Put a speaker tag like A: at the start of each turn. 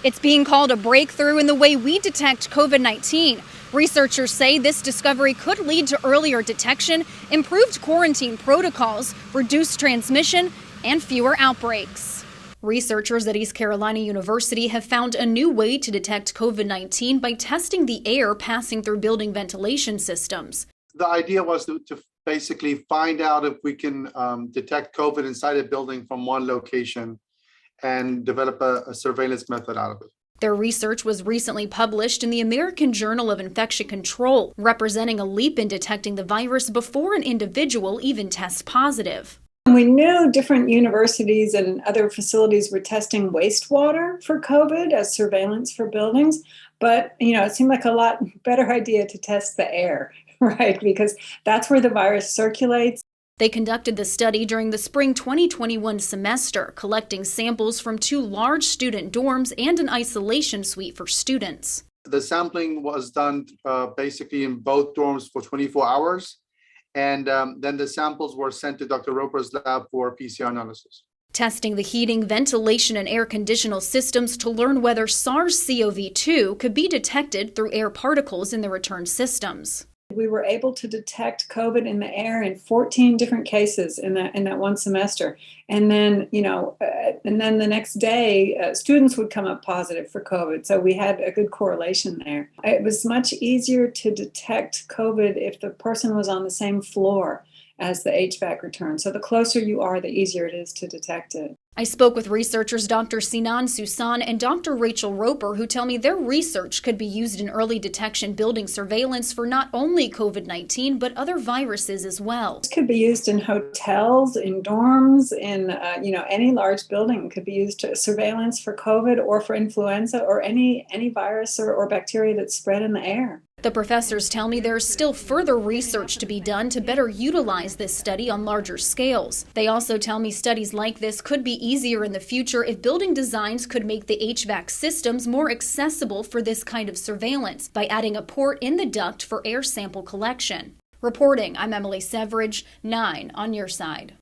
A: It's being called a breakthrough in the way we detect COVID-19. Researchers say this discovery could lead to earlier detection, improved quarantine protocols, reduced transmission, and fewer outbreaks. Researchers at East Carolina University have found a new way to detect COVID-19 by testing the air passing through building ventilation systems.
B: The idea was to basically find out if we can detect COVID inside a building from one location and develop a surveillance method out of it.
A: Their research was recently published in the American Journal of Infection Control, representing a leap in detecting the virus before an individual even tests positive.
C: We knew different universities and other facilities were testing wastewater for COVID as surveillance for buildings, but it seemed like a lot better idea to test the air, right? Because that's where the virus circulates.
A: They conducted the study during the spring 2021 semester, collecting samples from 2 large student dorms and an isolation suite for students.
B: The sampling was done basically in both dorms for 24 hours, and then the samples were sent to Dr. Roper's lab for PCR analysis.
A: Testing the heating, ventilation, and air conditional systems to learn whether SARS-CoV-2 could be detected through air particles in the return systems.
C: We were able to detect COVID in the air in 14 different cases in that one semester. And then, the next day, students would come up positive for COVID. So we had a good correlation there. It was much easier to detect COVID if the person was on the same floor as the HVAC return. So the closer you are, the easier it is to detect it.
A: I spoke with researchers Dr. Sinan Susan and Dr. Rachel Roper, who tell me their research could be used in early detection building surveillance for not only COVID-19, but other viruses as well.
C: This could be used in hotels, in dorms, in any large building. It could be used to surveillance for COVID or for influenza or any virus or bacteria that's spread in the air.
A: The professors tell me there's still further research to be done to better utilize this study on larger scales. They also tell me studies like this could be easier in the future if building designs could make the HVAC systems more accessible for this kind of surveillance by adding a port in the duct for air sample collection. Reporting, I'm Emily Severidge, 9 on your side.